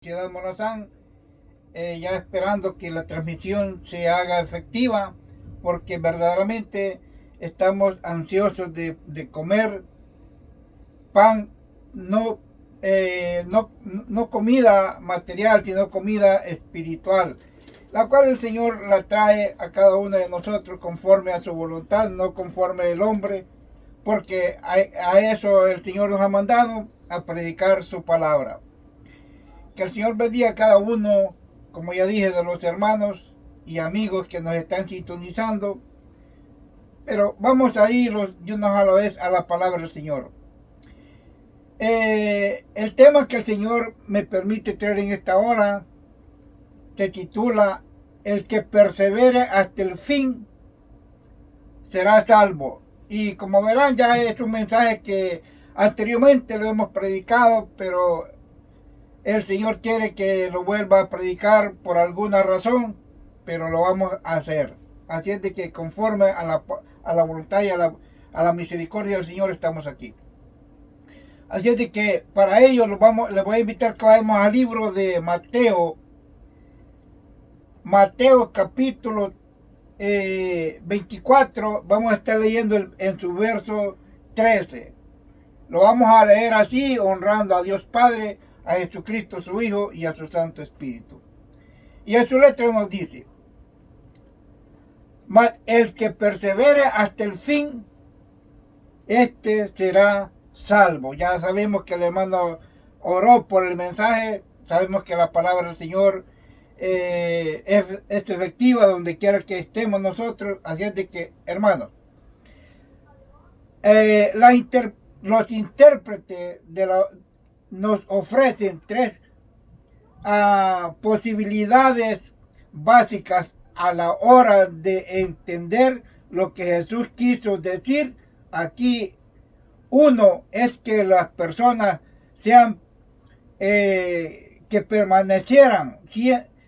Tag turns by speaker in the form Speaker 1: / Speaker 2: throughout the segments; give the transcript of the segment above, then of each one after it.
Speaker 1: Ciudad Morazán, ya esperando que la transmisión se haga efectiva, porque verdaderamente estamos ansiosos de comer pan, no, no comida material, sino comida espiritual, la cual el Señor la trae a cada uno de nosotros conforme a su voluntad, no conforme el hombre, porque a eso el Señor nos ha mandado, a predicar su palabra. Que el Señor bendiga a cada uno, como ya dije, de los hermanos y amigos que nos están sintonizando. Pero vamos a ir de unos a la vez a la palabra del Señor. El tema que el Señor me permite traer en esta hora se titula: El que persevere hasta el fin será salvo. Y como verán, ya es un mensaje que anteriormente lo hemos predicado, pero el Señor quiere que lo vuelva a predicar por alguna razón, pero lo vamos a hacer. Así es de que conforme a la voluntad y a la misericordia del Señor estamos aquí. Así es de que para ello les voy a invitar que vayamos al libro de Mateo. Mateo capítulo 24, vamos a estar leyendo en su verso 13. Lo vamos a leer así, honrando a Dios Padre, a Jesucristo su Hijo y a su Santo Espíritu. Y en su letra nos dice: mas el que persevere hasta el fin, este será salvo. Ya sabemos que el hermano oró por el mensaje, sabemos que la palabra del Señor es efectiva donde quiera que estemos nosotros. Así es de que, hermanos, los intérpretes nos ofrecen tres posibilidades básicas a la hora de entender lo que Jesús quiso decir aquí. Uno es que las personas sean que permanecieran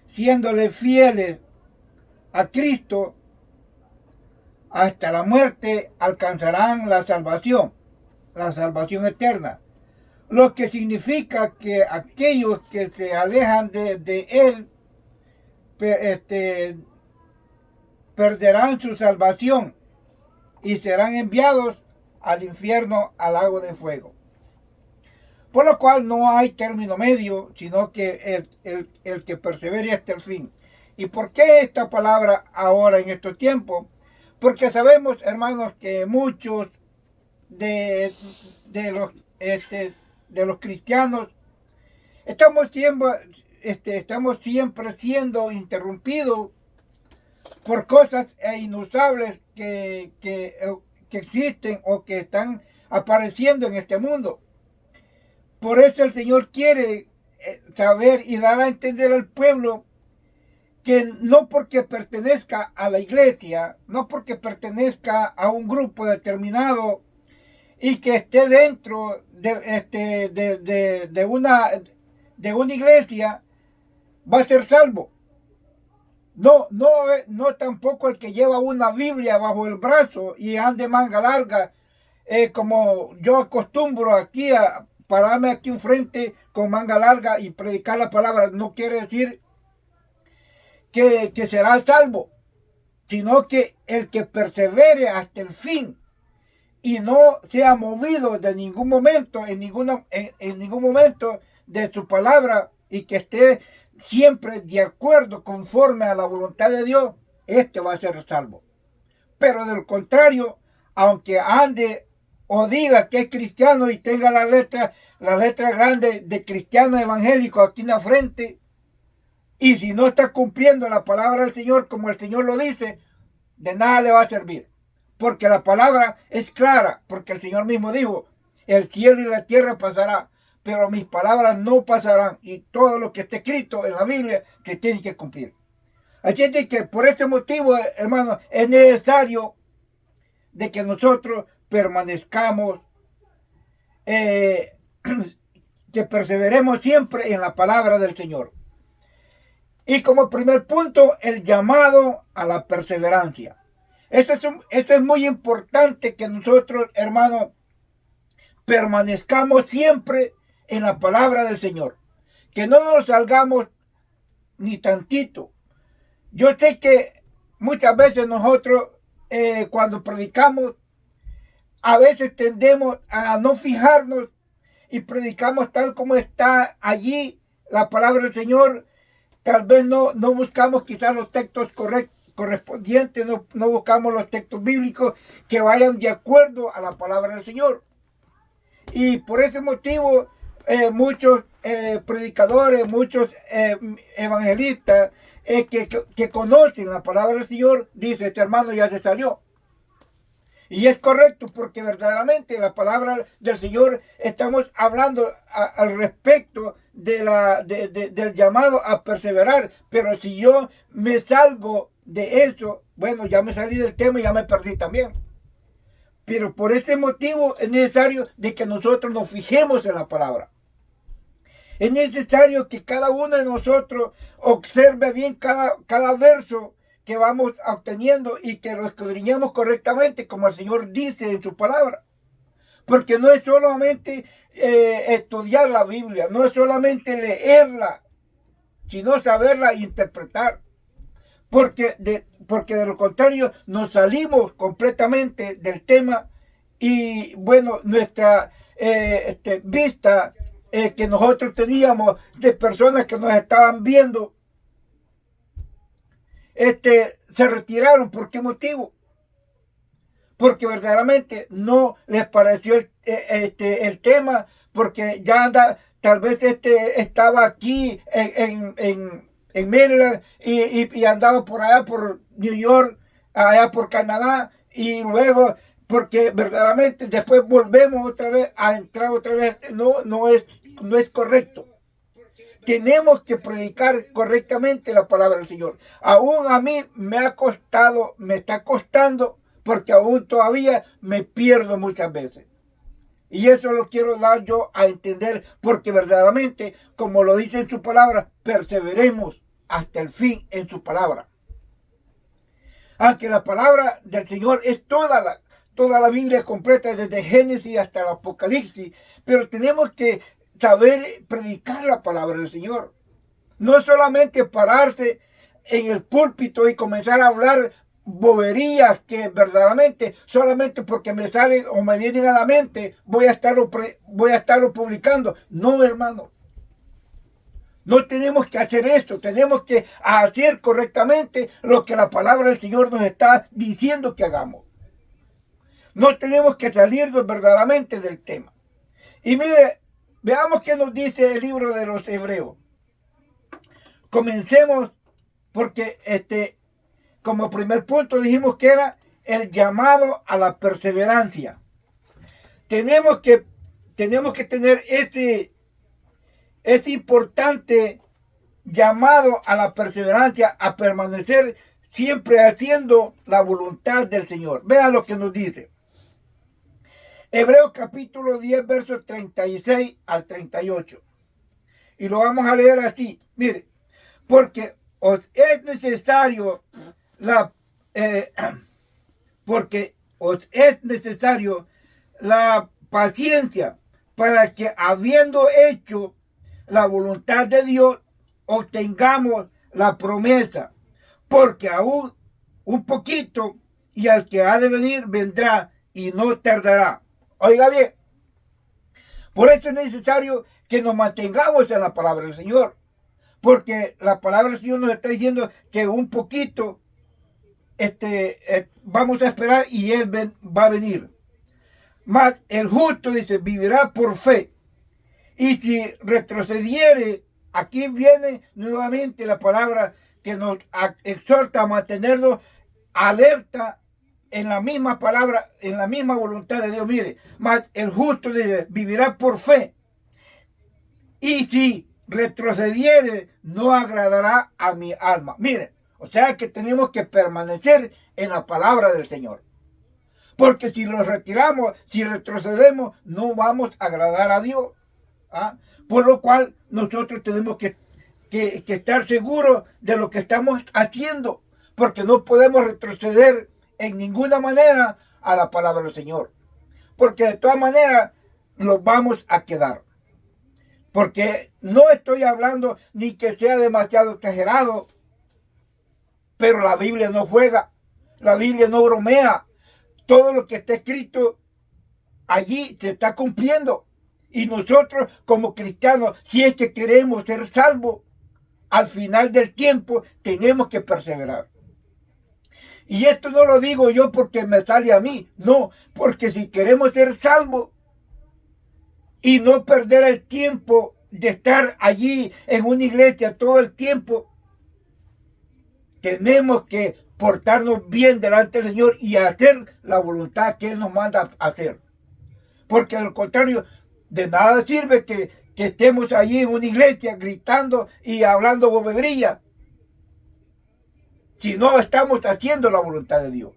Speaker 1: siéndole fieles a Cristo hasta la muerte, alcanzarán la salvación eterna. Lo que significa que aquellos que se alejan de Él perderán su salvación y serán enviados al infierno, al lago de fuego. Por lo cual no hay término medio, sino que el que persevere hasta el fin. ¿Y por qué esta palabra ahora en estos tiempos? Porque sabemos, hermanos, que muchos de los cristianos estamos siempre siendo interrumpidos por cosas inusables que existen o que están apareciendo en este mundo. Por eso el Señor quiere saber y dar a entender al pueblo que no porque pertenezca a la iglesia, no porque pertenezca a un grupo determinado y que esté dentro de una iglesia, va a ser salvo. No tampoco el que lleva una Biblia bajo el brazo y ande manga larga, como yo acostumbro aquí a pararme aquí enfrente con manga larga y predicar la palabra. No quiere decir que será salvo, sino que el que persevere hasta el fin y no sea movido de ningún momento, en ningún momento de su palabra, y que esté siempre de acuerdo, conforme a la voluntad de Dios, este va a ser salvo. Pero del contrario, aunque ande o diga que es cristiano y tenga la letra grande de cristiano evangélico aquí en la frente, y si no está cumpliendo la palabra del Señor como el Señor lo dice, de nada le va a servir. Porque la palabra es clara, porque el Señor mismo dijo: el cielo y la tierra pasará, pero mis palabras no pasarán, y todo lo que esté escrito en la Biblia se tiene que cumplir. Así es de que por ese motivo, hermanos, es necesario de que nosotros permanezcamos, que perseveremos siempre en la palabra del Señor. Y como primer punto, el llamado a la perseverancia. Eso es muy importante, que nosotros, hermanos, permanezcamos siempre en la palabra del Señor. que no nos salgamos ni tantito. Yo sé que muchas veces nosotros cuando predicamos, a veces tendemos a no fijarnos y predicamos tal como está allí la palabra del Señor. Tal vez no buscamos quizás los textos correspondientes, no buscamos los textos bíblicos que vayan de acuerdo a la palabra del Señor. Y por ese motivo muchos predicadores, muchos evangelistas que conocen la palabra del Señor, dice: este hermano ya se salió. Y es correcto, porque verdaderamente la palabra del Señor, estamos hablando al respecto del llamado a perseverar. Pero si yo me salgo de eso, bueno, ya me salí del tema y ya me perdí también. Pero por ese motivo es necesario de que nosotros nos fijemos en la palabra. Es necesario que cada uno de nosotros observe bien cada verso que vamos obteniendo y que lo escudriñemos correctamente, como el Señor dice en su palabra. Porque no es solamente estudiar la Biblia, no es solamente leerla, sino saberla interpretar. Porque de lo contrario nos salimos completamente del tema y bueno, nuestra vista que nosotros teníamos de personas que nos estaban viendo, se retiraron. ¿Por qué motivo? Porque verdaderamente no les pareció el tema, porque ya tal vez estaba aquí en Maryland y andaba por allá por New York, allá por Canadá, y luego, porque verdaderamente después volvemos otra vez a entrar otra vez, no es correcto. Tenemos que predicar correctamente la palabra del Señor. Aún a mí me está costando, porque aún todavía me pierdo muchas veces. Y eso lo quiero dar yo a entender, porque verdaderamente, como lo dice en su palabra, perseveremos hasta el fin en su palabra. Aunque la palabra del Señor es toda la Biblia completa, desde Génesis hasta el Apocalipsis, pero tenemos que saber predicar la palabra del Señor. No solamente pararse en el púlpito y comenzar a hablar boberías que verdaderamente solamente porque me salen o me vienen a la mente voy a estarlo publicando. No, hermano. No tenemos que hacer esto. Tenemos que hacer correctamente lo que la palabra del Señor nos está diciendo que hagamos. No tenemos que salirnos verdaderamente del tema. Y mire, veamos qué nos dice el libro de los Hebreos. Comencemos porque como primer punto dijimos que era el llamado a la perseverancia. Tenemos que tener este importante llamado a la perseverancia, a permanecer siempre haciendo la voluntad del Señor. Vean lo que nos dice. Hebreos capítulo 10, versos 36 al 38. Y lo vamos a leer así. Mire, porque os es necesario la paciencia, para que habiendo hecho la voluntad de Dios, obtengamos la promesa. Porque aún un poquito, y al que ha de venir vendrá y no tardará. Oiga bien, por eso es necesario que nos mantengamos en la palabra del Señor. Porque la palabra del Señor nos está diciendo que un poquito vamos a esperar y Él va a venir. Mas el justo, dice, vivirá por fe. Y si retrocediere, aquí viene nuevamente la palabra que nos exhorta a mantenernos alerta en la misma palabra, en la misma voluntad de Dios. Mire, mas el justo, dice, vivirá por fe. Y si retrocediere, no agradará a mi alma. Mire, o sea que tenemos que permanecer en la palabra del Señor. Porque si nos retiramos, si retrocedemos, no vamos a agradar a Dios. ¿Ah? Por lo cual nosotros tenemos que estar seguros de lo que estamos haciendo. Porque no podemos retroceder en ninguna manera a la palabra del Señor. Porque de todas maneras nos vamos a quedar. Porque no estoy hablando ni que sea demasiado exagerado, pero la Biblia no juega, la Biblia no bromea. Todo lo que está escrito allí se está cumpliendo. Y nosotros como cristianos, si es que queremos ser salvos, al final del tiempo tenemos que perseverar. Y esto no lo digo yo porque me sale a mí, no, porque si queremos ser salvos y no perder el tiempo de estar allí en una iglesia todo el tiempo, tenemos que portarnos bien delante del Señor y hacer la voluntad que Él nos manda a hacer. Porque al contrario, de nada sirve que estemos allí en una iglesia gritando y hablando bobería si no estamos haciendo la voluntad de Dios.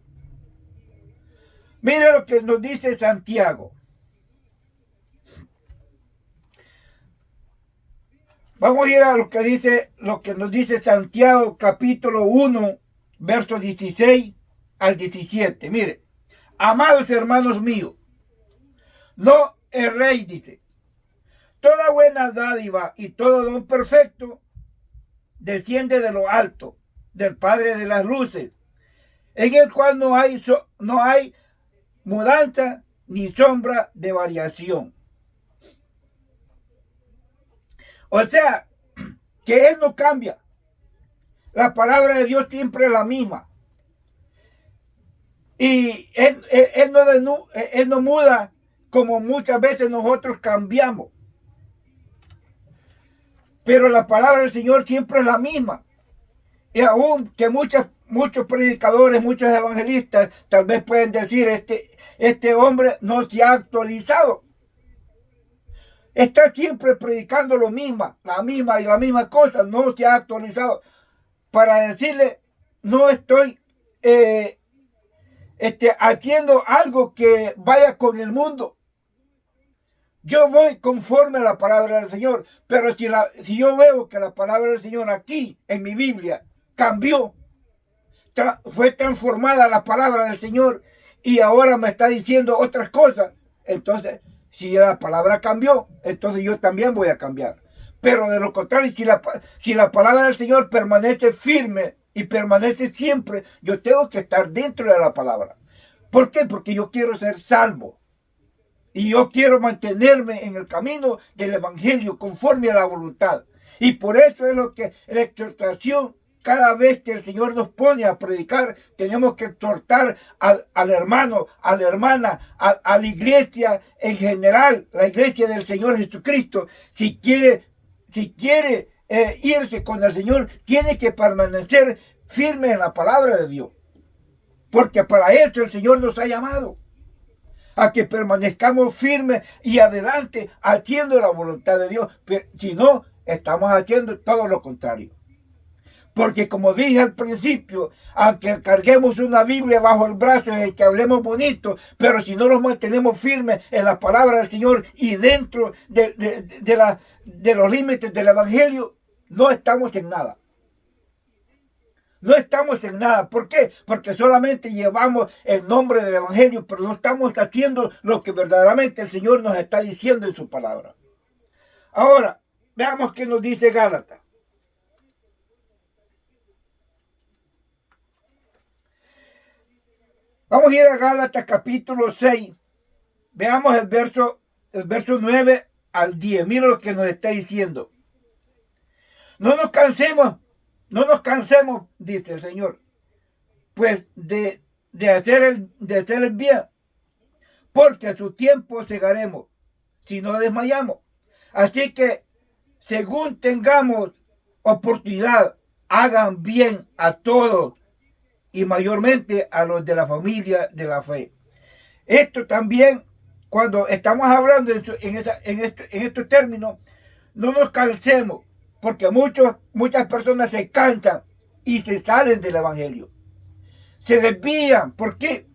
Speaker 1: Mire lo que nos dice Santiago. Vamos a ir a lo que nos dice Santiago, capítulo 1, versos 16 al 17. Mire, amados hermanos míos, no erréis, dice. Toda buena dádiva y todo don perfecto desciende de lo alto, del Padre de las luces, en el cual no hay mudanza ni sombra de variación. O sea, que Él no cambia. La palabra de Dios siempre es la misma. Y Él no muda como muchas veces nosotros cambiamos. Pero la palabra del Señor siempre es la misma. Y aún que muchos predicadores, muchos evangelistas tal vez pueden decir, este hombre no se ha actualizado. Está siempre predicando la misma cosa, no se ha actualizado. Para decirle, no estoy haciendo algo que vaya con el mundo. Yo voy conforme a la palabra del Señor, pero si yo veo que la palabra del Señor aquí en mi Biblia cambió, fue transformada la palabra del Señor y ahora me está diciendo otras cosas, entonces si la palabra cambió, entonces yo también voy a cambiar. Pero de lo contrario, si la palabra del Señor permanece firme y permanece siempre, yo tengo que estar dentro de la palabra. ¿Por qué? Porque yo quiero ser salvo. Y yo quiero mantenerme en el camino del Evangelio conforme a la voluntad. Y por eso es lo que la exhortación, cada vez que el Señor nos pone a predicar, tenemos que exhortar al hermano, a la hermana, a la iglesia en general, la iglesia del Señor Jesucristo. Si quiere irse con el Señor, tiene que permanecer firme en la palabra de Dios. Porque para eso el Señor nos ha llamado. A que permanezcamos firmes y adelante haciendo la voluntad de Dios. Pero si no, estamos haciendo todo lo contrario. Porque como dije al principio, aunque carguemos una Biblia bajo el brazo en el que hablemos bonito, pero si no nos mantenemos firmes en la palabra del Señor y dentro de los límites del Evangelio, no estamos en nada. No estamos en nada. ¿Por qué? Porque solamente llevamos el nombre del Evangelio, pero no estamos haciendo lo que verdaderamente el Señor nos está diciendo en su palabra. Ahora, veamos qué nos dice Gálatas. Vamos a ir a Gálatas capítulo 6. Veamos el verso 9 al 10. Mira lo que nos está diciendo. No nos cansemos, dice el Señor, pues de hacer el bien, porque a su tiempo cegaremos, si no desmayamos. Así que, según tengamos oportunidad, hagan bien a todos y mayormente a los de la familia de la fe. Esto también, cuando estamos hablando en estos términos, no nos cansemos, porque muchas personas se cansan y se salen del Evangelio. Se desvían. ¿Por qué?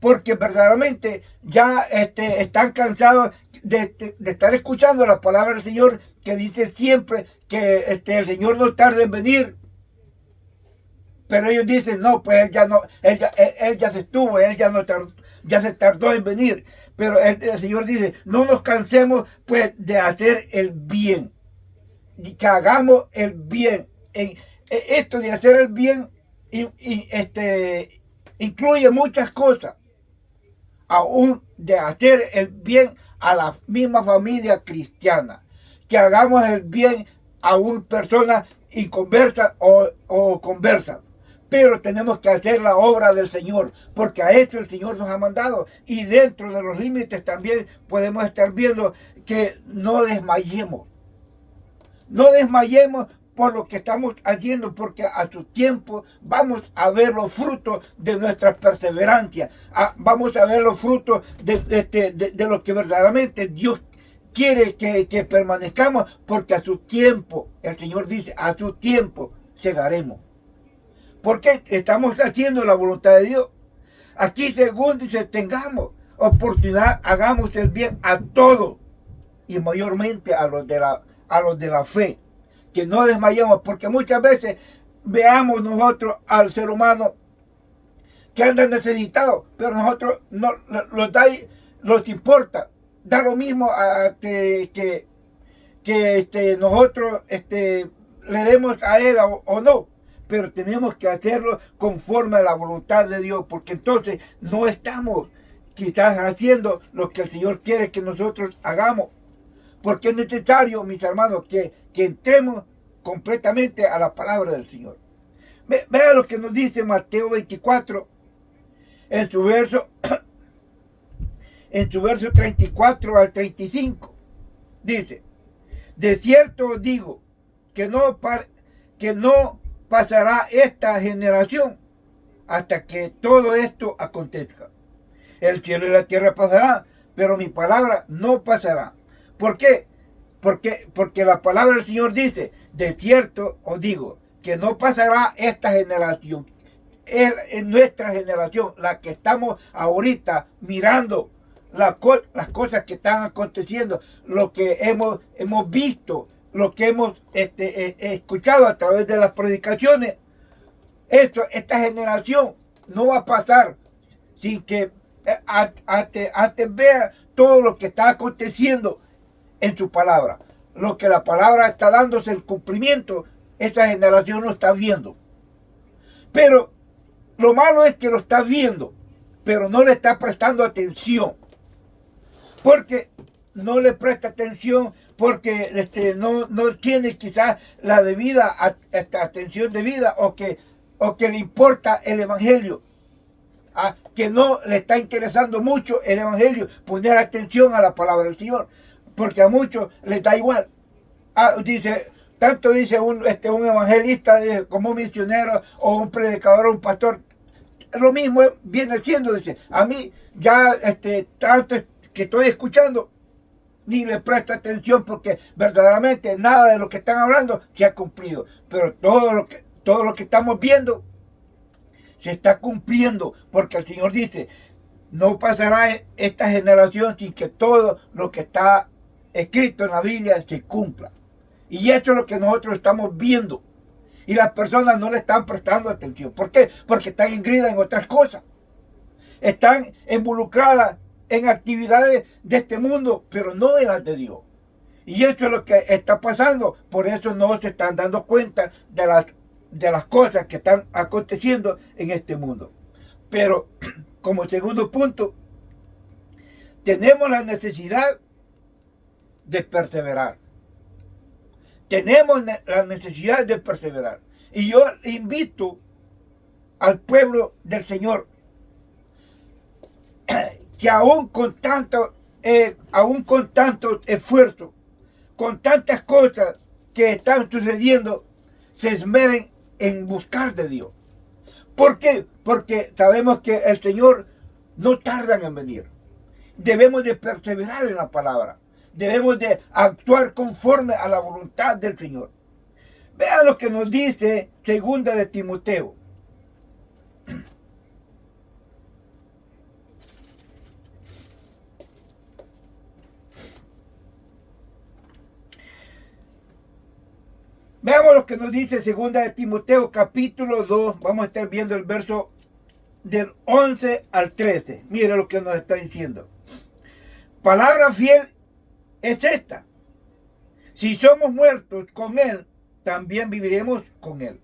Speaker 1: Porque verdaderamente ya están cansados de estar escuchando la palabra del Señor, que dice siempre que el Señor no tarda en venir. Pero ellos dicen, no, pues él ya se estuvo, ya se tardó en venir. Pero el Señor dice, no nos cansemos pues de hacer el bien, que hagamos el bien. Esto de hacer el bien incluye muchas cosas, aún de hacer el bien a la misma familia cristiana, que hagamos el bien a una persona inconversa o conversa. Pero tenemos que hacer la obra del Señor, porque a esto el Señor nos ha mandado. Y dentro de los límites también podemos estar viendo que no desmayemos. No desmayemos por lo que estamos haciendo, porque a su tiempo vamos a ver los frutos de nuestra perseverancia. Vamos a ver los frutos de lo que verdaderamente Dios quiere que permanezcamos, porque a su tiempo, el Señor dice, a su tiempo llegaremos. Porque estamos haciendo la voluntad de Dios. Aquí según dice, tengamos oportunidad, hagamos el bien a todos, y mayormente a los de la fe, que no desmayemos, porque muchas veces veamos nosotros al ser humano que anda necesitado, pero nosotros no los importa, da lo mismo que nosotros le demos a él o no, pero tenemos que hacerlo conforme a la voluntad de Dios, porque entonces no estamos quizás haciendo lo que el Señor quiere que nosotros hagamos. Porque es necesario, mis hermanos, que entremos completamente a la palabra del Señor. Vea lo que nos dice Mateo 24, en su verso 34 al 35. Dice, de cierto os digo que no pasará esta generación hasta que todo esto acontezca. El cielo y la tierra pasarán, pero mi palabra no pasará. ¿Por qué? Porque la palabra del Señor dice, de cierto os digo, que no pasará esta generación. En nuestra generación, la que estamos ahorita mirando, las cosas que están aconteciendo, lo que hemos visto, lo que hemos escuchado a través de las predicaciones. Esta generación no va a pasar sin que antes vea todo lo que está aconteciendo en su palabra. Lo que la palabra está dándose el cumplimiento, esa generación no está viendo. Pero lo malo es que lo está viendo, pero no le está prestando atención. Porque no le presta atención, porque no tiene quizás la debida atención debida, o que le importa el evangelio. Que no le está interesando mucho el evangelio, poner atención a la palabra del Señor, porque a muchos les da igual. Tanto dice un evangelista como un misionero o un predicador o un pastor, lo mismo viene siendo, dice, a mí ya tanto que estoy escuchando, ni le presta atención, porque verdaderamente nada de lo que están hablando se ha cumplido, pero todo lo que estamos viendo se está cumpliendo, porque el Señor dice, no pasará esta generación sin que todo lo que está escrito en la Biblia se cumpla. Y eso es lo que nosotros estamos viendo. Y las personas no le están prestando atención. ¿Por qué? Porque están ingridas en otras cosas. Están involucradas en actividades de este mundo, pero no de las de Dios. Y eso es lo que está pasando. Por eso no se están dando cuenta de las cosas que están aconteciendo en este mundo. Pero como segundo punto, tenemos la necesidad de perseverar. Tenemos la necesidad de perseverar. Y yo invito al pueblo del Señor que aún con tanto esfuerzo, con tantas cosas que están sucediendo, se esmeren en buscar de Dios. ¿Por qué? Porque sabemos que el Señor no tarda en venir. Debemos de perseverar en la palabra. Debemos de actuar conforme a la voluntad del Señor. Vean lo que nos dice segunda de Timoteo. Veamos lo que nos dice segunda de Timoteo capítulo 2. Vamos a estar viendo el verso del 11 al 13. Mire lo que nos está diciendo. palabra fiel es esta: si somos muertos con Él, también viviremos con Él.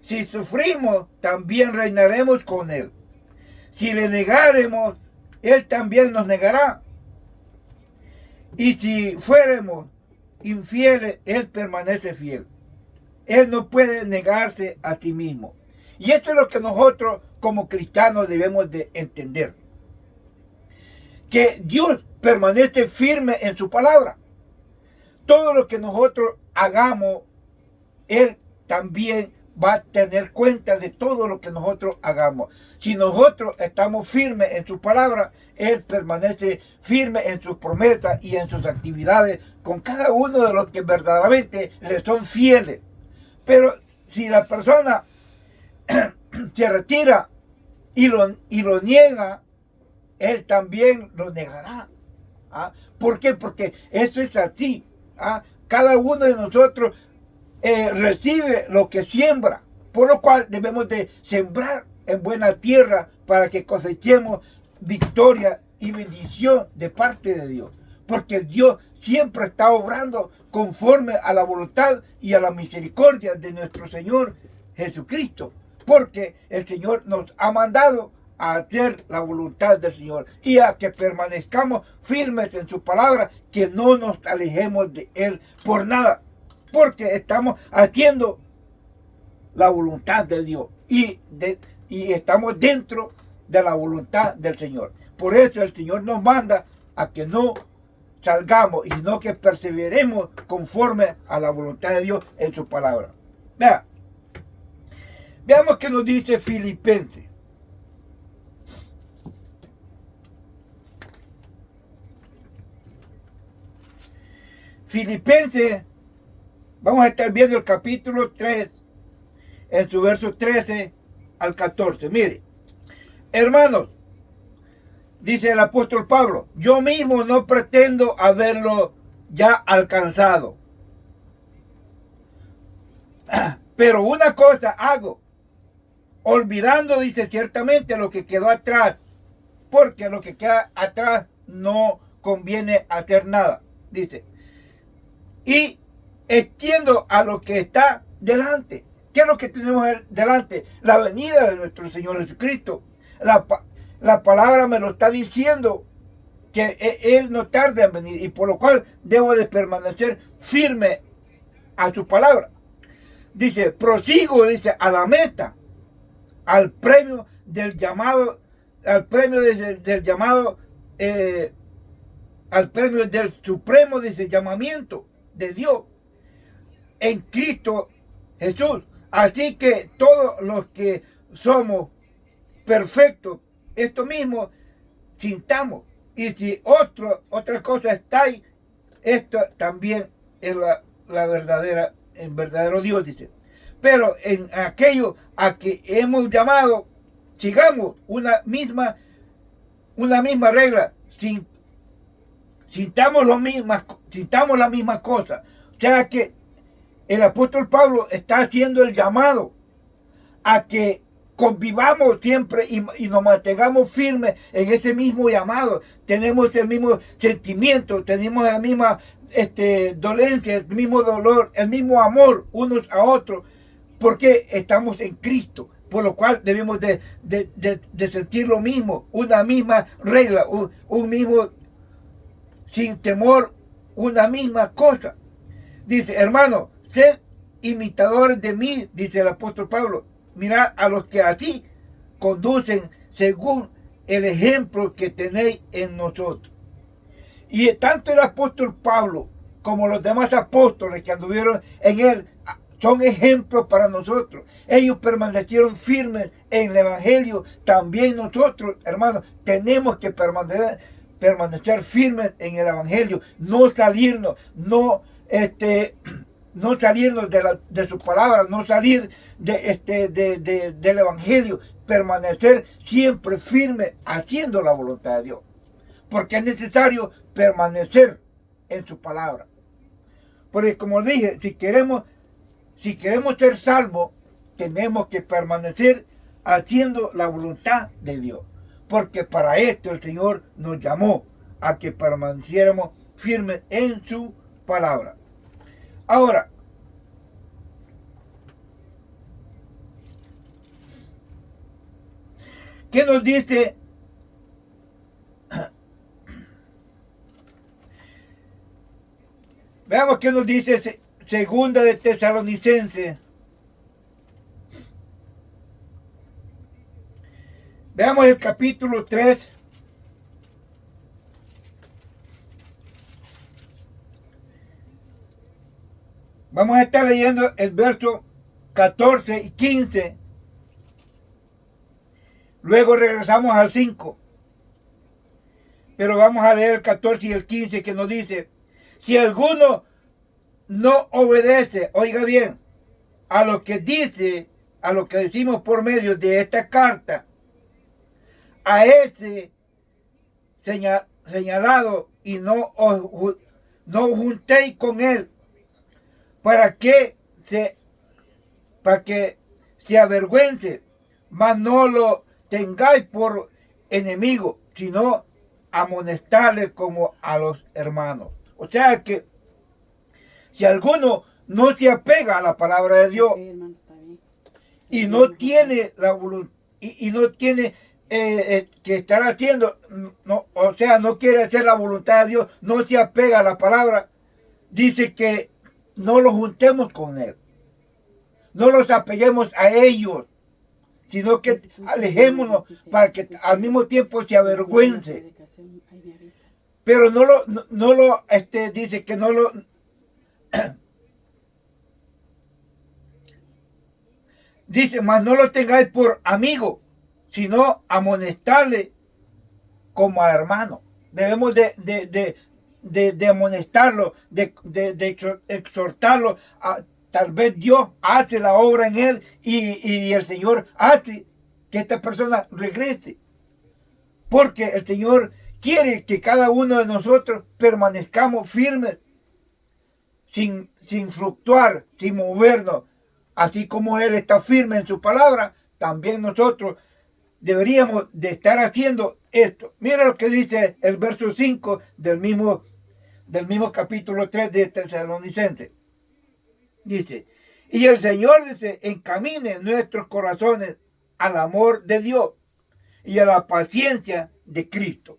Speaker 1: Si sufrimos, también reinaremos con Él. Si le negaremos, Él también nos negará. Y si fuéramos infieles, Él permanece fiel. Él no puede negarse a sí mismo. Y esto es lo que nosotros como cristianos debemos de entender: que Dios permanece firme en su palabra. Todo lo que nosotros hagamos, Él también va a tener cuenta de todo lo que nosotros hagamos. Si nosotros estamos firmes en su palabra, Él permanece firme en sus promesas y en sus actividades con cada uno de los que verdaderamente le son fieles. Pero si la persona se retira y lo niega, Él también lo negará. ¿Ah? ¿Por qué? Porque eso es así. ¿Ah? Cada uno de nosotros recibe lo que siembra, por lo cual debemos de sembrar en buena tierra para que cosechemos victoria y bendición de parte de Dios, porque Dios siempre está obrando conforme a la voluntad y a la misericordia de nuestro Señor Jesucristo, porque el Señor nos ha mandado a hacer la voluntad del Señor y a que permanezcamos firmes en su palabra, que no nos alejemos de Él por nada, porque estamos haciendo la voluntad de Dios y estamos dentro de la voluntad del Señor. Por eso el Señor nos manda a que no salgamos, y sino que perseveremos conforme a la voluntad de Dios en su palabra. Veamos qué nos dice Filipenses. Filipenses, vamos a estar viendo el capítulo 3, en su verso 13 al 14. Mire, hermanos, dice el apóstol Pablo: yo mismo no pretendo haberlo ya alcanzado, pero una cosa hago, olvidando, dice, ciertamente lo que quedó atrás, porque lo que queda atrás no conviene hacer nada, dice, y extiendo a lo que está delante. ¿Qué es lo que tenemos delante? La venida de nuestro Señor Jesucristo. La palabra me lo está diciendo, que Él no tarda en venir, y por lo cual debo de permanecer firme a su palabra. Dice, prosigo, dice, a la meta, al premio del llamado, al premio del llamado, al premio del supremo, dice, llamamiento de Dios en Cristo Jesús. Así que todos los que somos perfectos, esto mismo sintamos. Y si otra cosa está ahí, esto también es la verdadera, el verdadero Dios, dice. Pero en aquello a que hemos llamado, sigamos una misma regla, sintamos la misma cosa. O sea que el apóstol Pablo está haciendo el llamado a que convivamos siempre y nos mantengamos firmes en ese mismo llamado. Tenemos el mismo sentimiento, tenemos la misma dolencia, el mismo dolor, el mismo amor unos a otros, porque estamos en Cristo. Por lo cual debemos de sentir lo mismo, una misma regla, un mismo, sin temor, una misma cosa. Dice, hermano, sed imitadores de mí, dice el apóstol Pablo. Mirad a los que así conducen según el ejemplo que tenéis en nosotros. Y tanto el apóstol Pablo como los demás apóstoles que anduvieron en él son ejemplos para nosotros. Ellos permanecieron firmes en el evangelio. También nosotros, hermanos, tenemos que permanecer firmes en el evangelio, no salirnos, no salirnos de su palabra, no salir del evangelio, permanecer siempre firme haciendo la voluntad de Dios, porque es necesario permanecer en su palabra. Porque como dije, si queremos ser salvos, tenemos que permanecer haciendo la voluntad de Dios, porque para esto el Señor nos llamó, a que permaneciéramos firmes en su palabra. Ahora, ¿qué nos dice? Veamos qué nos dice segunda de Tesalonicenses. Veamos el capítulo 3. Vamos a estar leyendo el verso 14 y 15. Luego regresamos al 5. Pero vamos a leer el 14 y el 15 que nos dice: si alguno no obedece, oiga bien, a lo que dice, a lo que decimos por medio de esta carta, a ese señalado, y no juntéis con él, para que se avergüence, mas no lo tengáis por enemigo, sino amonestarle como a los hermanos. O sea que si alguno no se apega a la palabra de Dios y no tiene la voluntad y no tiene que estar haciendo, no, o sea, no quiere hacer la voluntad de Dios, no se apega a la palabra, dice que no los juntemos con él, no los apeguemos a ellos, sino que alejémonos para que al mismo tiempo se avergüence. Pero dice que no lo dice, mas no lo tengáis por amigo, sino amonestarle como a hermano. Debemos de amonestarlo, de exhortarlo. Tal vez Dios hace la obra en él y el Señor hace que esta persona regrese. Porque el Señor quiere que cada uno de nosotros permanezcamos firmes, sin fluctuar, sin movernos. Así como Él está firme en su palabra, también nosotros deberíamos de estar haciendo esto. Mira lo que dice el verso 5 del mismo capítulo 3 de Tesalonicenses. Dice: y el Señor dice, encamine nuestros corazones al amor de Dios y a la paciencia de Cristo.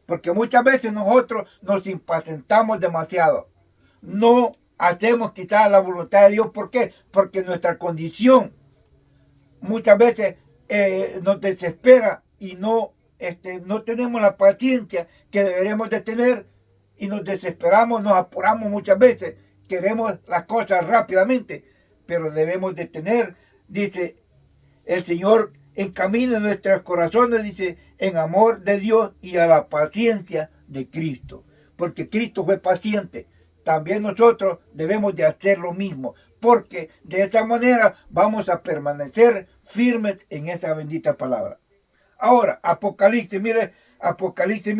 Speaker 1: Porque muchas veces nosotros nos impacientamos demasiado. No hacemos quizás la voluntad de Dios. ¿Por qué? Porque nuestra condición muchas veces nos desespera y no tenemos la paciencia que deberíamos de tener, y nos desesperamos, nos apuramos muchas veces, queremos las cosas rápidamente, pero debemos de tener, dice el Señor, encamina nuestros corazones, dice, en amor de Dios y a la paciencia de Cristo, porque Cristo fue paciente. También nosotros debemos de hacer lo mismo, porque de esa manera vamos a permanecer firmes en esa bendita palabra. Ahora, Apocalipsis, mire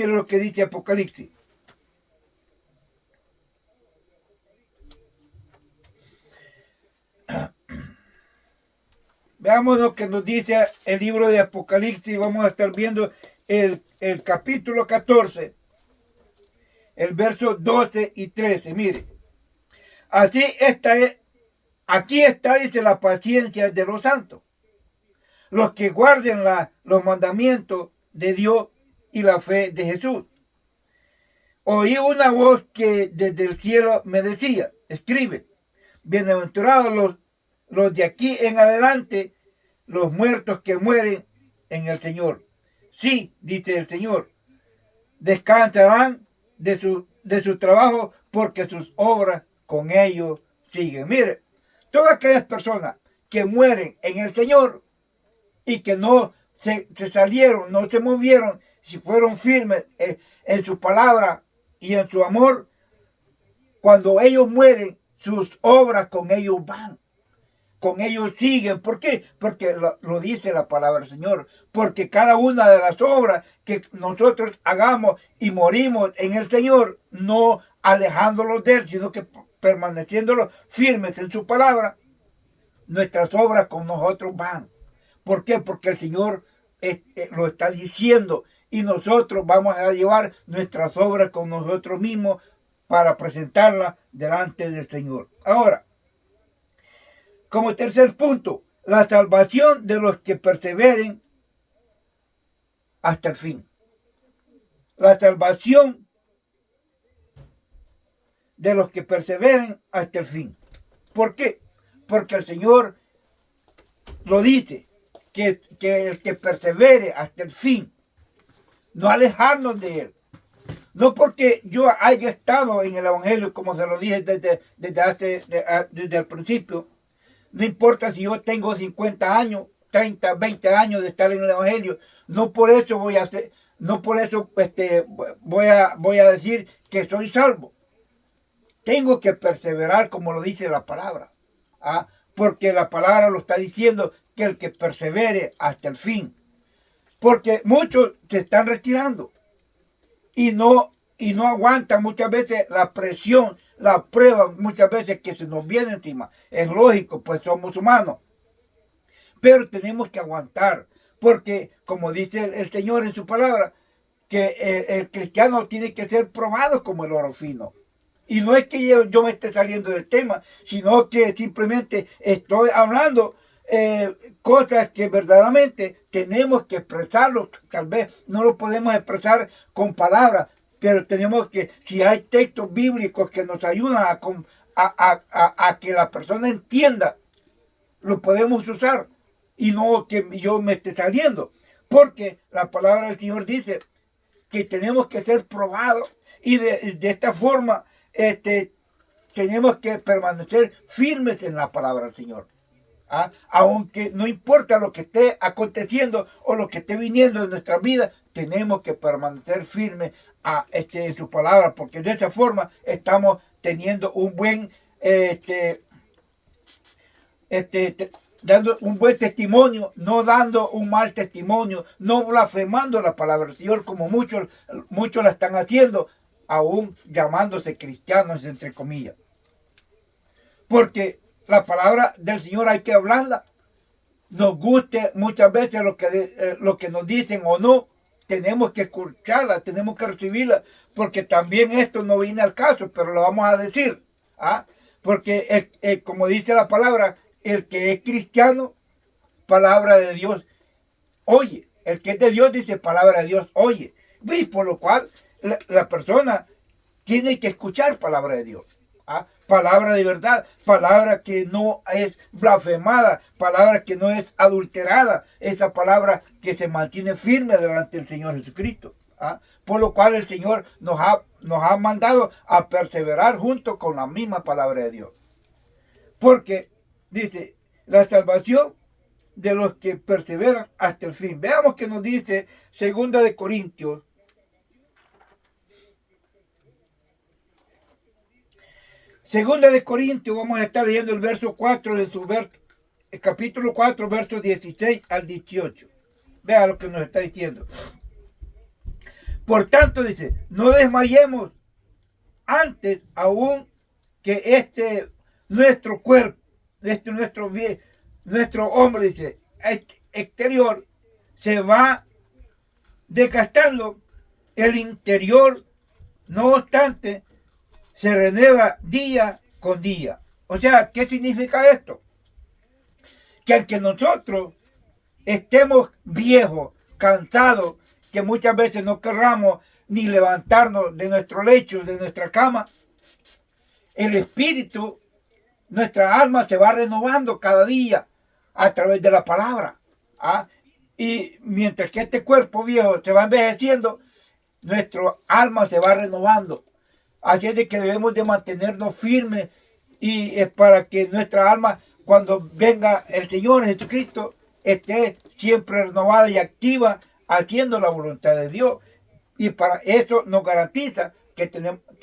Speaker 1: lo que dice Apocalipsis. Veamos lo que nos dice el libro de Apocalipsis. Vamos a estar viendo el capítulo 14. El verso 12 y 13, mire. Aquí está, dice, la paciencia de los santos, los que guarden los mandamientos de Dios y la fe de Jesús. Oí una voz que desde el cielo me decía: escribe, bienaventurados los de aquí en adelante, los muertos que mueren en el Señor. Sí, dice el Señor, descansarán de su trabajo, porque sus obras con ellos siguen. Mire, todas aquellas personas que mueren en el Señor y que no se salieron, no se movieron, si fueron firmes en su palabra y en su amor, cuando ellos mueren, sus obras con ellos van, con ellos siguen. ¿Por qué? Porque lo dice la palabra del Señor. Porque cada una de las obras que nosotros hagamos y morimos en el Señor, no alejándolos de Él, sino que permaneciéndolos firmes en su palabra, nuestras obras con nosotros van. ¿Por qué? Porque el Señor lo está diciendo y nosotros vamos a llevar nuestras obras con nosotros mismos para presentarlas delante del Señor. Ahora, como tercer punto, la salvación de los que perseveren hasta el fin. La salvación de los que perseveren hasta el fin. ¿Por qué? Porque el Señor lo dice, que el que persevere hasta el fin, no alejarnos de Él. No porque yo haya estado en el Evangelio, como se lo dije desde el principio, no importa si yo tengo 50 años, 30, 20 años de estar en el Evangelio, no por eso voy a hacer, no por eso voy a decir que soy salvo. Tengo que perseverar como lo dice la palabra, porque la palabra lo está diciendo, que el que persevere hasta el fin. Porque muchos se están retirando y no aguantan muchas veces la presión, la prueba muchas veces que se nos viene encima. Es lógico, pues somos humanos. Pero tenemos que aguantar, porque como dice el Señor en su palabra, que el cristiano tiene que ser probado como el oro fino. Y no es que yo me esté saliendo del tema, sino que simplemente estoy hablando cosas que verdaderamente tenemos que expresarlo. Tal vez no lo podemos expresar con palabras, pero tenemos que, si hay textos bíblicos que nos ayudan a que la persona entienda, lo podemos usar y no que yo me esté saliendo. Porque la palabra del Señor dice que tenemos que ser probados y de esta forma tenemos que permanecer firmes en la palabra del Señor. Aunque no importa lo que esté aconteciendo o lo que esté viniendo en nuestra vida, tenemos que permanecer firmes en su palabra, porque de esa forma estamos teniendo un buen dando un buen testimonio, no dando un mal testimonio, no blasfemando la palabra del Señor como muchos la están haciendo, aún llamándose cristianos entre comillas. Porque la palabra del Señor hay que hablarla. Nos guste muchas veces lo que nos dicen o no, tenemos que escucharla, tenemos que recibirla, porque también esto no viene al caso, pero lo vamos a decir. Porque como dice la palabra, el que es cristiano, palabra de Dios oye. El que es de Dios dice palabra de Dios oye. Y por lo cual la persona tiene que escuchar palabra de Dios. Palabra de verdad, palabra que no es blasfemada, palabra que no es adulterada, esa palabra que se mantiene firme delante del Señor Jesucristo. Por lo cual el Señor nos ha mandado a perseverar junto con la misma palabra de Dios. Porque dice, la salvación de los que perseveran hasta el fin. Veamos que nos dice 2 de Corintios. Segunda de Corintios, vamos a estar leyendo el verso 4 de el capítulo 4, versos 16 al 18. Vea lo que nos está diciendo. Por tanto, dice, no desmayemos antes aún que nuestro cuerpo, nuestro hombre, dice, exterior, se va desgastando, el interior, no obstante, se renueva día con día. O sea, ¿qué significa esto? Que aunque nosotros estemos viejos, cansados, que muchas veces no querramos ni levantarnos de nuestro lecho, de nuestra cama, el espíritu, nuestra alma se va renovando cada día a través de la palabra. Y mientras que este cuerpo viejo se va envejeciendo, nuestra alma se va renovando. Así es de que debemos de mantenernos firmes y es para que nuestra alma, cuando venga el Señor Jesucristo, esté siempre renovada y activa, haciendo la voluntad de Dios. Y para eso nos garantiza que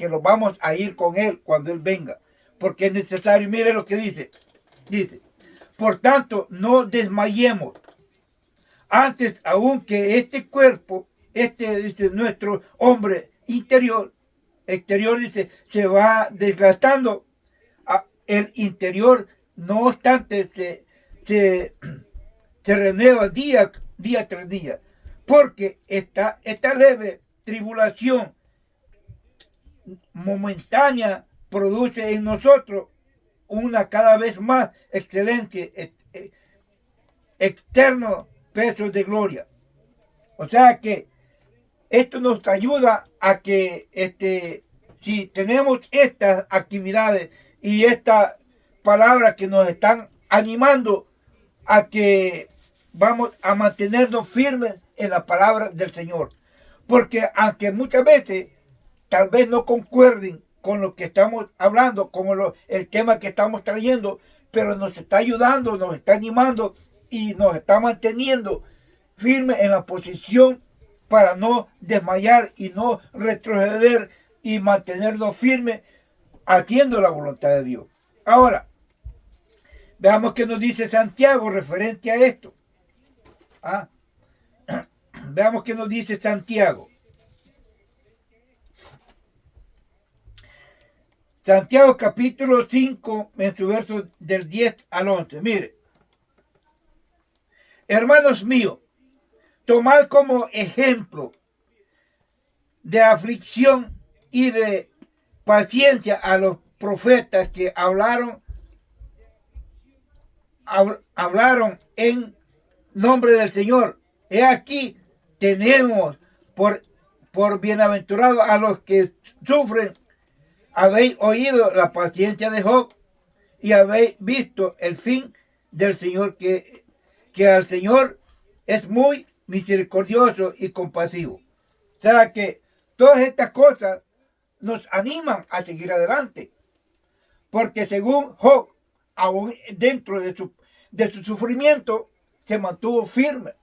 Speaker 1: nos vamos a ir con Él cuando Él venga. Porque es necesario, mire lo que dice. Dice, por tanto, no desmayemos. Antes aún que este cuerpo, dice, nuestro hombre exterior, dice, se va desgastando, el interior, no obstante, se renueva día tras día. porque esta leve tribulación momentánea produce en nosotros una cada vez más excelente externo peso de gloria. O sea que esto nos ayuda a que si tenemos estas actividades y estas palabras que nos están animando a que vamos a mantenernos firmes en la palabra del Señor. Porque aunque muchas veces tal vez no concuerden con lo que estamos hablando, con el tema que estamos trayendo, pero nos está ayudando, nos está animando y nos está manteniendo firmes en la posición para no desmayar y no retroceder y mantenernos firmes haciendo la voluntad de Dios. Ahora, veamos qué nos dice Santiago referente a esto. Veamos qué nos dice Santiago. Santiago capítulo 5, en su verso del 10 al 11. Mire, hermanos míos, tomad como ejemplo de aflicción y de paciencia a los profetas que hablaron en nombre del Señor. He aquí tenemos por bienaventurados a los que sufren. Habéis oído la paciencia de Job y habéis visto el fin del Señor, que al Señor es muy misericordioso y compasivo. O sea que todas estas cosas nos animan a seguir adelante. Porque según Job, aún dentro de su sufrimiento, se mantuvo firme,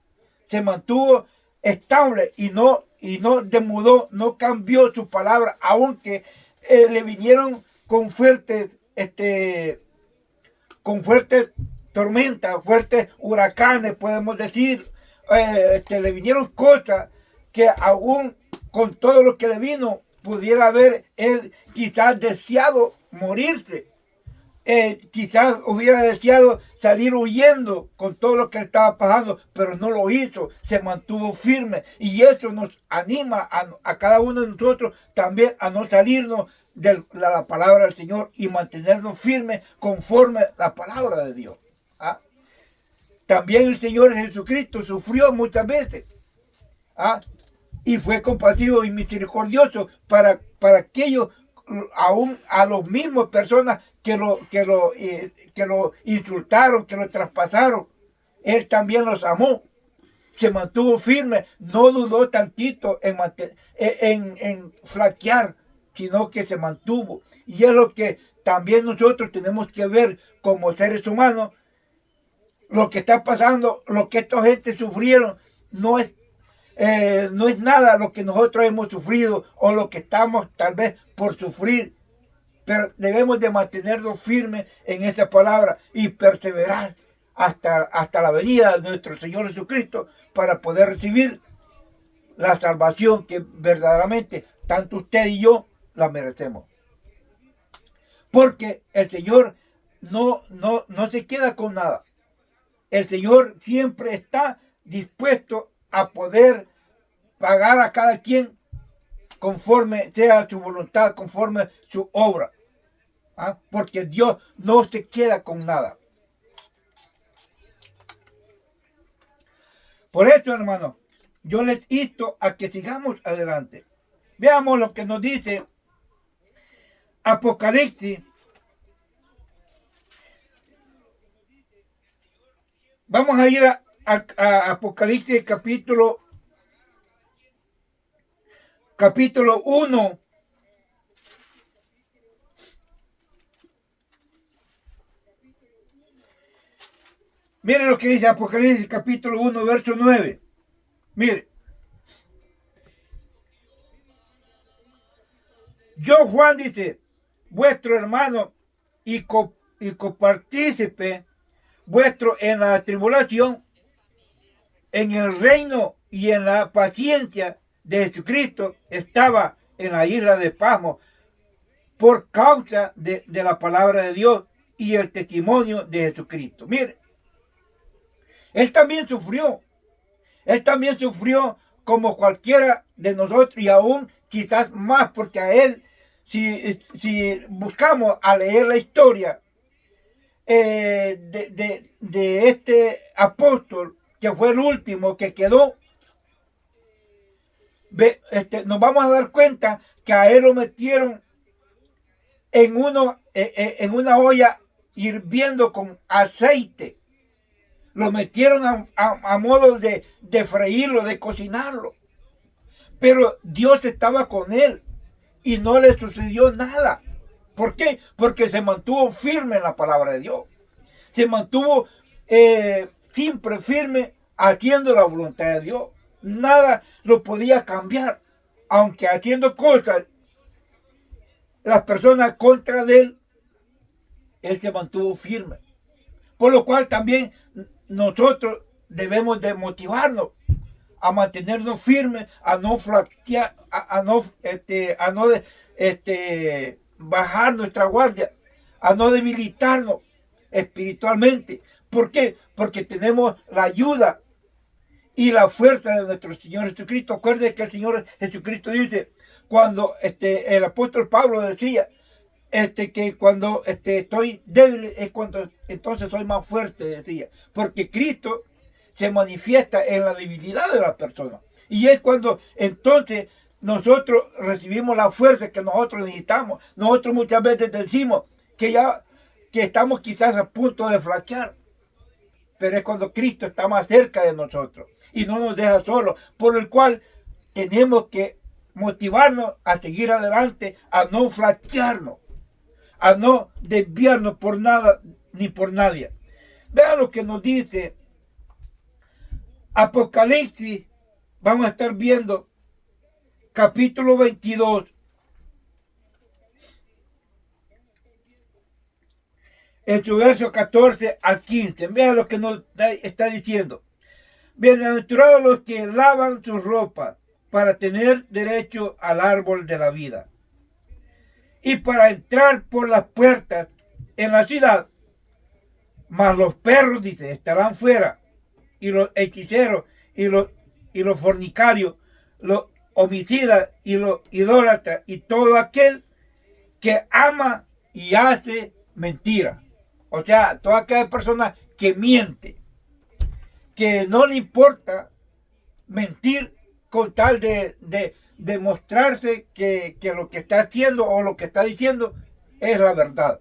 Speaker 1: se mantuvo estable y no demudó, no cambió su palabra, aunque le vinieron con fuertes tormentas, fuertes huracanes, podemos decir, le vinieron cosas que aún con todo lo que le vino, pudiera haber él quizás deseado morirse. Quizás hubiera deseado salir huyendo con todo lo que estaba pasando, pero no lo hizo, se mantuvo firme, y eso nos anima a cada uno de nosotros también a no salirnos de la palabra del Señor y mantenernos firmes conforme a la palabra de Dios. También el Señor Jesucristo sufrió muchas veces y fue compasivo y misericordioso para aquellos, aún a los mismos personas que lo insultaron, que lo traspasaron. Él también los amó, se mantuvo firme, no dudó tantito en flaquear, sino que se mantuvo. Y es lo que también nosotros tenemos que ver como seres humanos. Lo que está pasando, lo que esta gente sufrieron, no es nada lo que nosotros hemos sufrido o lo que estamos tal vez por sufrir, pero debemos de mantenernos firmes en esa palabra y perseverar hasta la venida de nuestro Señor Jesucristo para poder recibir la salvación que verdaderamente tanto usted y yo la merecemos. Porque el Señor no se queda con nada. El Señor siempre está dispuesto a poder pagar a cada quien conforme sea su voluntad, conforme su obra. Porque Dios no se queda con nada. Por eso, hermano, yo les insto a que sigamos adelante. Veamos lo que nos dice Apocalipsis. Vamos a ir a Apocalipsis capítulo 1. Miren lo que dice Apocalipsis capítulo 1, verso 9. Mire. Yo, Juan, dice, vuestro hermano y copartícipe vuestro en la tribulación, en el reino y en la paciencia de Jesucristo, estaba en la isla de Patmos por causa de la palabra de Dios y el testimonio de Jesucristo. Mire, él también sufrió. Él también sufrió como cualquiera de nosotros y aún quizás más, porque a él, si buscamos a leer la historia de este apóstol, que fue el último que quedó, nos vamos a dar cuenta que a él lo metieron en una olla hirviendo con aceite. Lo metieron a modo de freírlo, de cocinarlo. Pero Dios estaba con él y no le sucedió nada. ¿Por qué? Porque se mantuvo firme en la palabra de Dios. Se mantuvo siempre firme haciendo la voluntad de Dios. Nada lo podía cambiar. Aunque haciendo cosas, las personas contra de él se mantuvo firme. Por lo cual también nosotros debemos de motivarnos a mantenernos firmes, a no flaquear, a no bajar nuestra guardia, a no debilitarnos espiritualmente. ¿Por qué? Porque tenemos la ayuda y la fuerza de nuestro Señor Jesucristo. Acuérdense que el Señor Jesucristo dice, cuando el apóstol Pablo decía, que cuando estoy débil es cuando entonces soy más fuerte, decía. Porque Cristo se manifiesta en la debilidad de la persona. Y es cuando entonces nosotros recibimos la fuerza que nosotros necesitamos. Nosotros muchas veces decimos que estamos quizás a punto de flaquear. Pero es cuando Cristo está más cerca de nosotros y no nos deja solos. Por el cual tenemos que motivarnos a seguir adelante, a no flaquearnos, a no desviarnos por nada ni por nadie. Vean lo que nos dice Apocalipsis. Vamos a estar viendo capítulo 22. En su verso 14 al 15. Vean lo que nos está diciendo. Bienaventurados los que lavan sus ropas para tener derecho al árbol de la vida y para entrar por las puertas en la ciudad. Mas los perros, dice, estarán fuera, y los hechiceros, y los fornicarios, los homicidas, y los idólatras, y todo aquel que ama y hace mentira. O sea, toda aquella persona que miente, que no le importa mentir con tal de demostrarse que lo que está haciendo o lo que está diciendo es la verdad.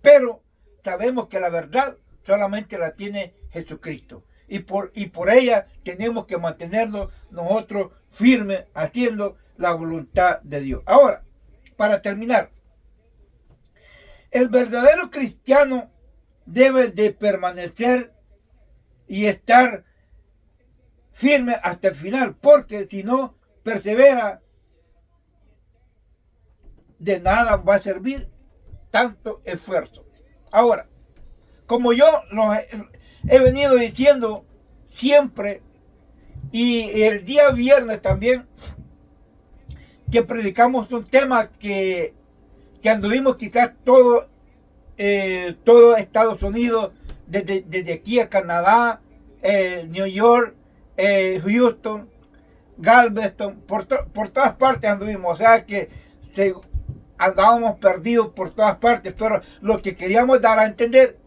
Speaker 1: Pero sabemos que la verdad solamente la tiene Jesucristo. Y por ella tenemos que mantenernos nosotros firmes haciendo la voluntad de Dios. Ahora, para terminar, el verdadero cristiano debe de permanecer y estar firme hasta el final, porque si no persevera, de nada va a servir tanto esfuerzo. Ahora, como yo he venido diciendo siempre, y el día viernes también, que predicamos un tema que anduvimos quizás todo Estados Unidos, desde aquí a Canadá, New York, Houston, Galveston, por todas partes anduvimos. O sea que andábamos perdidos por todas partes, pero lo que queríamos dar a entender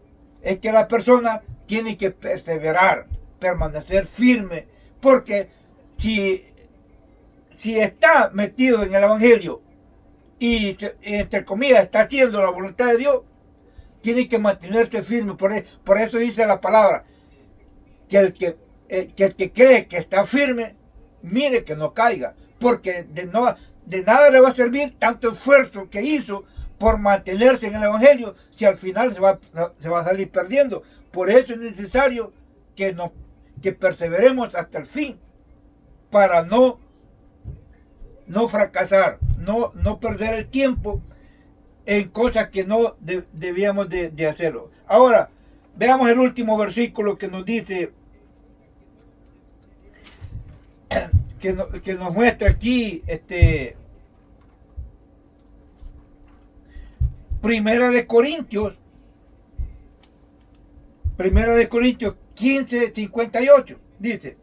Speaker 1: es que la persona tiene que perseverar, permanecer firme, porque si está metido en el Evangelio y entre comillas está haciendo la voluntad de Dios, tiene que mantenerse firme. Por eso dice la palabra que el que cree que está firme, mire que no caiga, porque de nada le va a servir tanto esfuerzo que hizo por mantenerse en el Evangelio si al final se va a salir perdiendo. Por eso es necesario que perseveremos hasta el fin para no fracasar, no perder el tiempo en cosas que no debíamos de hacerlo. Ahora, veamos el último versículo que nos dice, que nos muestra aquí, Primera de Corintios 15:58, dice: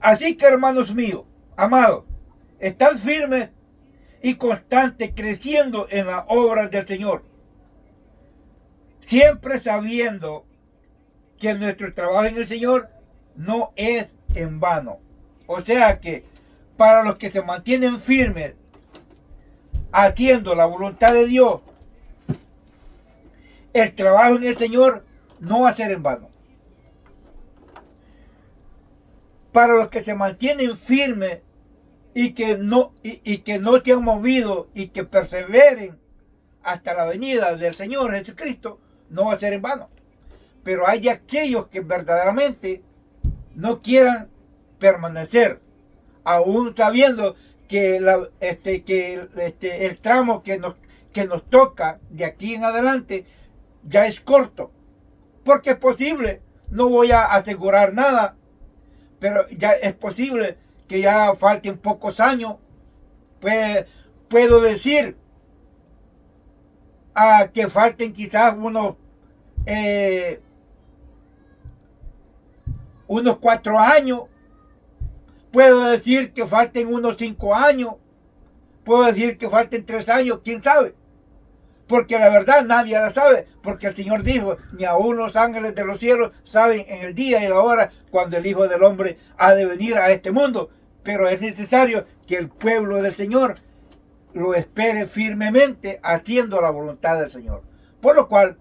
Speaker 1: Así que, hermanos míos, amados, estad firmes y constantes, creciendo en las obras del Señor, siempre sabiendo que nuestro trabajo en el Señor no es en vano. O sea que para los que se mantienen firmes haciendo la voluntad de Dios, el trabajo en el Señor no va a ser en vano. Para los que se mantienen firmes y que no se han movido y que perseveren hasta la venida del Señor Jesucristo, no va a ser en vano. Pero hay aquellos que verdaderamente no quieran permanecer, aún sabiendo que, el tramo que nos toca de aquí en adelante ya es corto, porque es posible, no voy a asegurar nada, pero ya es posible que ya falten pocos años. Puedo decir que falten quizás unos 4 años, puedo decir que falten unos 5 años, puedo decir que falten 3 años, quién sabe, porque la verdad nadie la sabe, porque el Señor dijo, ni aun los ángeles de los cielos saben en el día y la hora cuando el Hijo del Hombre ha de venir a este mundo. Pero es necesario que el pueblo del Señor lo espere firmemente haciendo la voluntad del Señor, por lo cual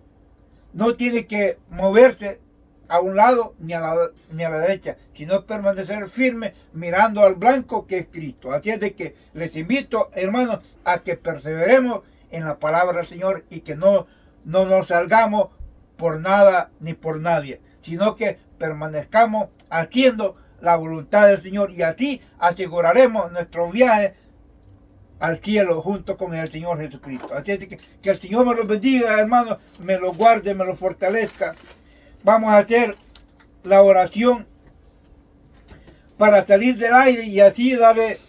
Speaker 1: no tiene que moverse a un lado ni a la derecha, sino permanecer firme mirando al blanco que es Cristo. Así es de que les invito, hermanos, a que perseveremos en la palabra del Señor y que no nos salgamos por nada ni por nadie, sino que permanezcamos haciendo la voluntad del Señor, y así aseguraremos nuestro viaje al cielo junto con el Señor Jesucristo. Así es que el Señor me los bendiga, hermanos, me los guarde, me los fortalezca. Vamos a hacer la oración para salir del aire y así darle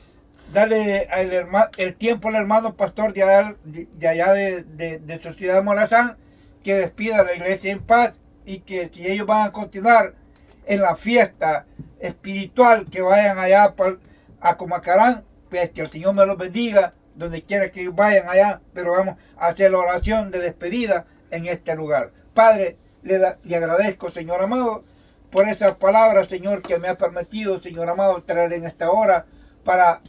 Speaker 1: el tiempo al hermano pastor de allá de Sociedad Morazán, que despida a la iglesia en paz, y que si ellos van a continuar en la fiesta espiritual, que vayan allá a Comacarán, pues que el Señor me los bendiga donde quiera que ellos vayan allá. Pero vamos a hacer la oración de despedida en este lugar. Padre, le agradezco, Señor amado, por esas palabras, Señor, que me ha permitido, Señor amado, traer en esta hora para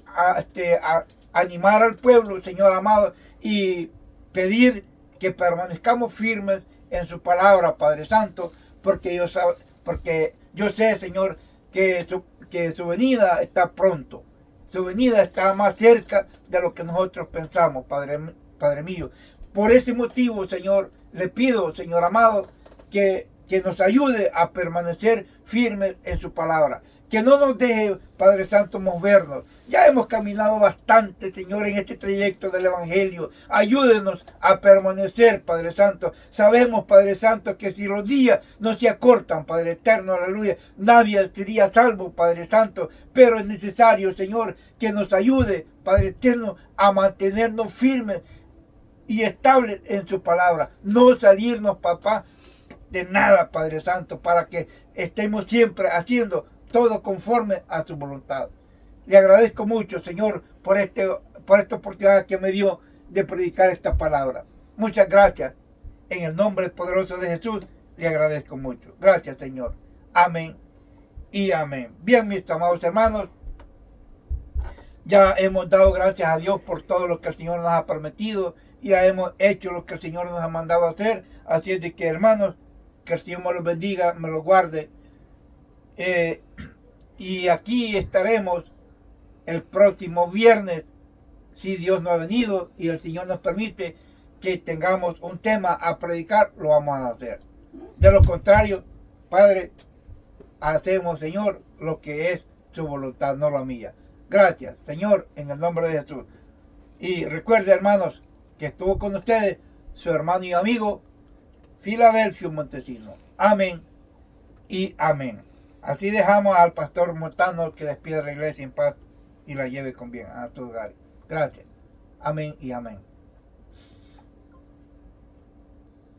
Speaker 1: animar al pueblo, Señor amado, y pedir que permanezcamos firmes en su palabra, Padre Santo, porque yo sé, Señor, que su venida está pronto. Su venida está más cerca de lo que nosotros pensamos, Padre mío. Por ese motivo, Señor, le pido, Señor amado, que nos ayude a permanecer firmes en su palabra. Que no nos deje, Padre Santo, movernos. Ya hemos caminado bastante, Señor, en este trayecto del Evangelio. Ayúdenos a permanecer, Padre Santo. Sabemos, Padre Santo, que si los días no se acortan, Padre eterno, aleluya, nadie sería salvo, Padre Santo. Pero es necesario, Señor, que nos ayude, Padre eterno, a mantenernos firmes y estables en su palabra. No salirnos, papá, de nada, Padre Santo, para que estemos siempre haciendo todo conforme a su voluntad. Le agradezco mucho, Señor, por esta oportunidad que me dio de predicar esta palabra. Muchas gracias. En el nombre poderoso de Jesús, le agradezco mucho. Gracias, Señor. Amén y amén. Bien, mis amados hermanos, ya hemos dado gracias a Dios por todo lo que el Señor nos ha prometido. Ya hemos hecho lo que el Señor nos ha mandado a hacer. Así es de que, hermanos, que el Señor me los bendiga, me los guarde. Y aquí estaremos el próximo viernes, si Dios no ha venido y el Señor nos permite que tengamos un tema a predicar, lo vamos a hacer. De lo contrario, Padre, hacemos, Señor, lo que es su voluntad, no la mía. Gracias, Señor, en el nombre de Jesús. Y recuerde, hermanos, que estuvo con ustedes su hermano y amigo Filadelfio Montesino. Amén y amén. Así dejamos al pastor Montano que despida la iglesia en paz y la lleve con bien a tu hogar. Gracias. Amén y amén.